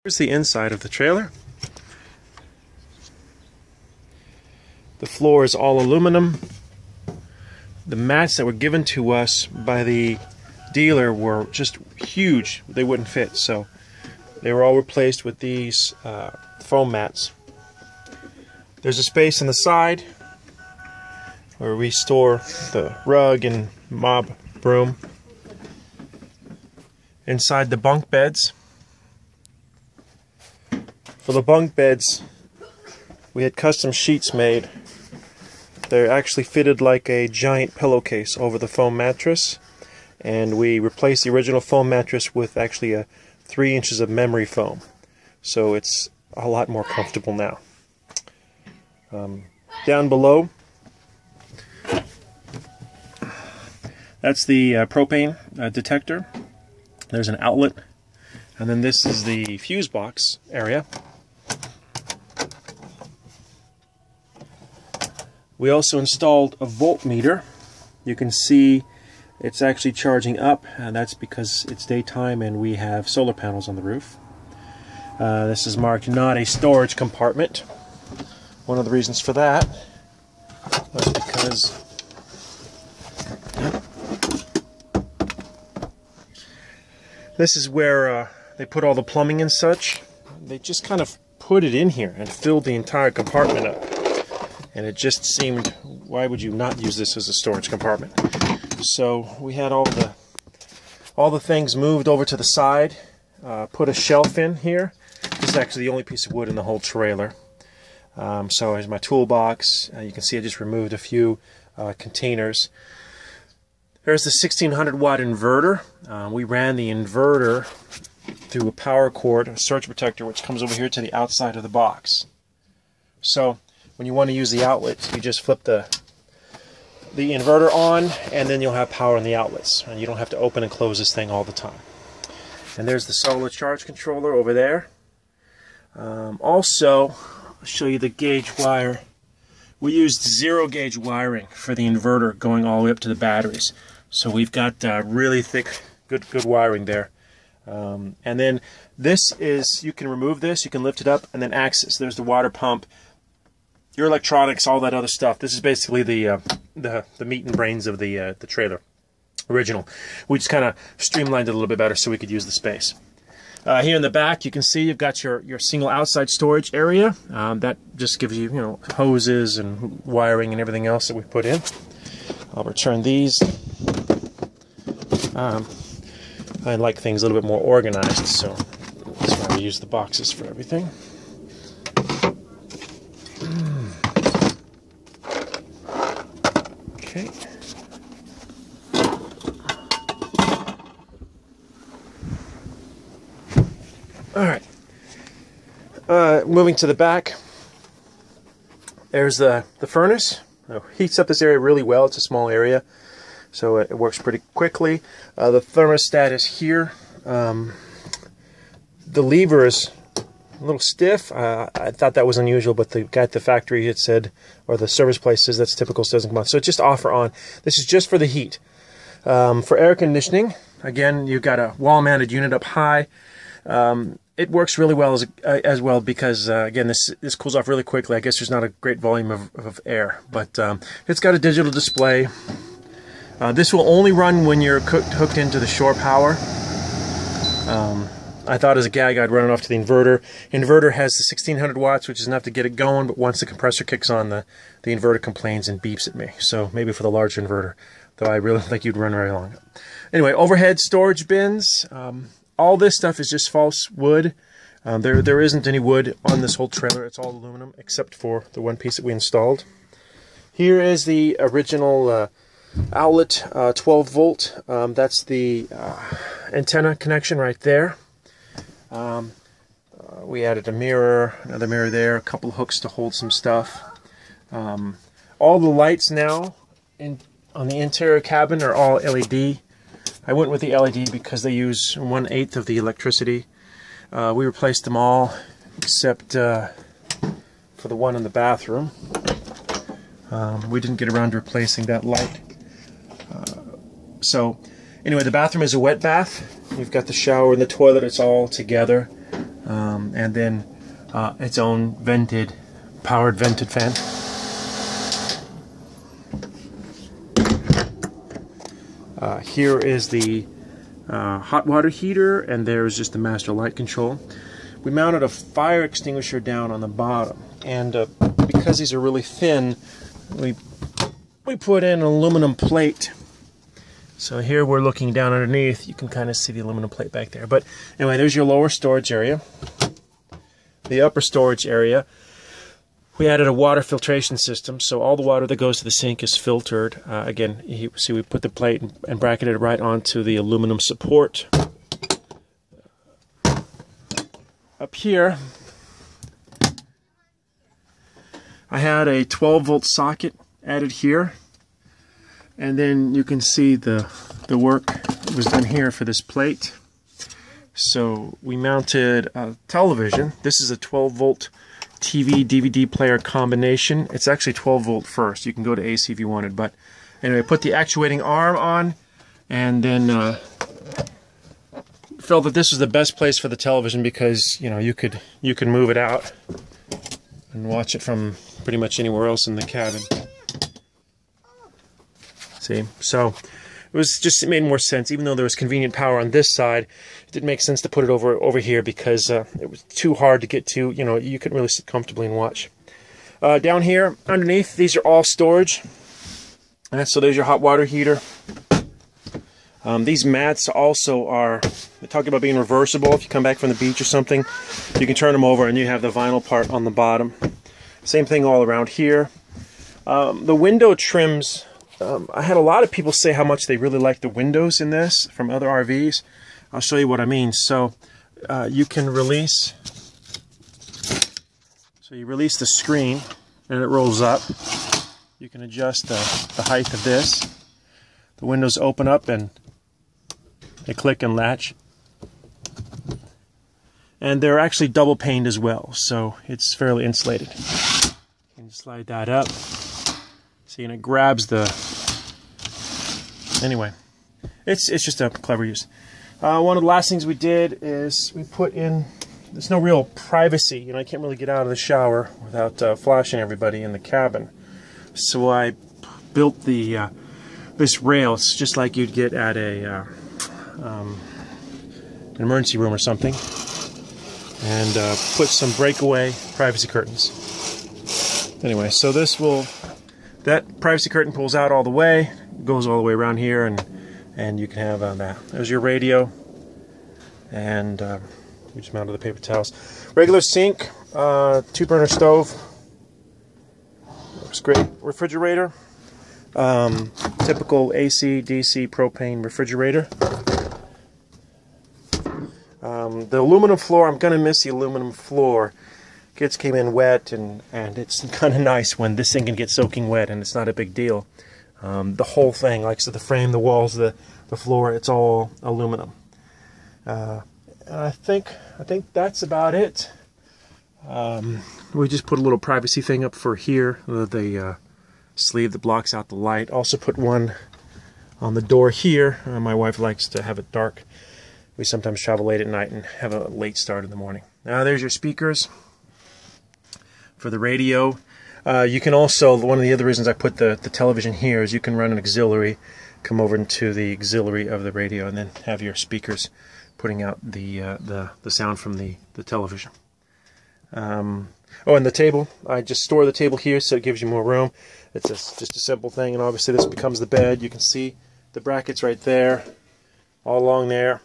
Here's the inside of the trailer. The floor is all aluminum. The mats that were given to us by the dealer were just huge. They wouldn't fit, so they were all replaced with these foam mats. There's a space on the side where we store the rug and mop broom. Inside the bunk beds. For the bunk beds, we had custom sheets made. They're actually fitted like a giant pillowcase over the foam mattress, and we replaced the original foam mattress with actually 3 inches of memory foam, so it's a lot more comfortable now. Down below, that's the propane detector. There's an outlet, and then this is the fuse box area. We also installed a voltmeter. You can see it's actually charging up, and that's because it's daytime and we have solar panels on the roof. This is marked not a storage compartment. One of the reasons for that was because this is where they put all the plumbing and such. They just kind of put it in here and filled the entire compartment up. And it just seemed, why would you not use this as a storage compartment? So we had all the things moved over to the side, put a shelf in here. This is actually the only piece of wood in the whole trailer. So here's my toolbox. You can see I just removed a few containers. There's the 1600 watt inverter. We ran the inverter through a power cord, a surge protector, which comes over here to the outside of the box. So when you want to use the outlets, you just flip the inverter on, and then you'll have power in the outlets, and you don't have to open and close this thing all the time. And there's the solar charge controller over there. Also, I'll show you the gauge wire. We used 0 gauge wiring for the inverter going all the way up to the batteries. So we've got really thick, good wiring there. And then this is, you can remove this, you can lift it up, and then access. There's the water pump, your electronics, all that other stuff. This is basically the meat and brains of the trailer, original. We just kind of streamlined it a little bit better so we could use the space. Here in the back, you can see you've got your single outside storage area. That just gives you, hoses and wiring and everything else that we put in. I'll return these. I like things a little bit more organized, so that's why we use the boxes for everything. Okay. Alright. Moving to the back, there's the furnace. It heats up this area really well. It's a small area, so it works pretty quickly. The thermostat is here. The lever is a little stiff. I thought that was unusual, but the guy at the factory had said, or the service place says that's typical, so it doesn't come on. So it's just off or on. This is just for the heat. For air conditioning, again, you've got a wall-mounted unit up high. It works really well as well because, again, this cools off really quickly. I guess there's not a great volume of air, but it's got a digital display. This will only run when you're hooked into the shore power. I thought as a gag I'd run it off to the inverter. Inverter has the 1600 watts, which is enough to get it going, but once the compressor kicks on, the inverter complains and beeps at me. So maybe for the large inverter, though I really think you'd run very long. Anyway, overhead storage bins. All this stuff is just false wood. There isn't any wood on this whole trailer. It's all aluminum, except for the one piece that we installed. Here is the original outlet, 12 volt. That's the antenna connection right there. We added a mirror, another mirror there, a couple of hooks to hold some stuff. All the lights now on the interior cabin are all LED. I went with the LED because they use 1/8 of the electricity. We replaced them all except for the one in the bathroom. We didn't get around to replacing that light. So anyway, the bathroom is a wet bath. You've got the shower and the toilet, it's all together. and then its own powered vented fan. Here is the hot water heater, and there's just the master light control. We mounted a fire extinguisher down on the bottom, and because these are really thin, we put in an aluminum plate. So here we're looking down underneath. You can kind of see the aluminum plate back there. But anyway, there's your lower storage area. The upper storage area, we added a water filtration system, so all the water that goes to the sink is filtered. Again, you see we put the plate and bracketed it right onto the aluminum support. Up here, I had a 12-volt socket added here, and then you can see the work was done here for this plate. So we mounted a television. This is a 12-volt TV DVD player combination. It's actually 12-volt first. You can go to AC if you wanted, but anyway, put the actuating arm on, and then felt that this was the best place for the television because you could move it out and watch it from pretty much anywhere else in the cabin. See, so it made more sense. Even though there was convenient power on this side, it didn't make sense to put it over here because it was too hard to get to. You couldn't really sit comfortably and watch. Down here underneath, these are all storage. So there's your hot water heater. These mats also are, they talk about being reversible. If you come back from the beach or something, you can turn them over and you have the vinyl part on the bottom. Same thing all around here. The window trims, I had a lot of people say how much they really like the windows in this from other RVs. I'll show you what I mean. So you can release, you release the screen and it rolls up. You can adjust the height of this. The windows open up and they click and latch. And they're actually double paned as well, so it's fairly insulated. You can slide that up. See, and it grabs the... Anyway, it's just a clever use. One of the last things we did is we put in... There's no real privacy. I can't really get out of the shower without flashing everybody in the cabin. So I built the this rail. It's just like you'd get at a an emergency room or something, and put some breakaway privacy curtains. Anyway, so that privacy curtain pulls out all the way, goes all the way around here, and you can have that. There's your radio, and we just mounted the paper towels. Regular sink, 2-burner stove. Looks great. Refrigerator, typical AC, DC, propane refrigerator. The aluminum floor, I'm going to miss the aluminum floor. Kids came in wet, and it's kind of nice when this thing can get soaking wet, and it's not a big deal. The whole thing, like so the frame, the walls, the floor, it's all aluminum. And I think that's about it. We just put a little privacy thing up for here, the sleeve that blocks out the light. Also put one on the door here. My wife likes to have it dark. We sometimes travel late at night and have a late start in the morning. Now there's your speakers for the radio. You can also, one of the other reasons I put the television here is you can run an auxiliary, come over into the auxiliary of the radio, and then have your speakers putting out the sound from the television. Oh, and the table, I just store the table here so it gives you more room. It's just a simple thing, and obviously this becomes the bed. You can see the brackets right there, all along there.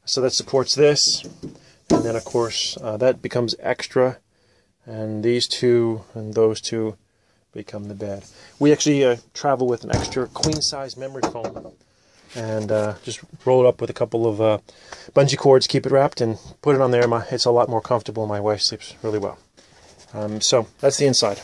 So that supports this, and then of course that becomes extra, and these two and those two become the bed. We actually travel with an extra queen-size memory foam, and just roll it up with a couple of bungee cords, keep it wrapped, and put it on there. It's a lot more comfortable. My wife sleeps really well. So that's the inside.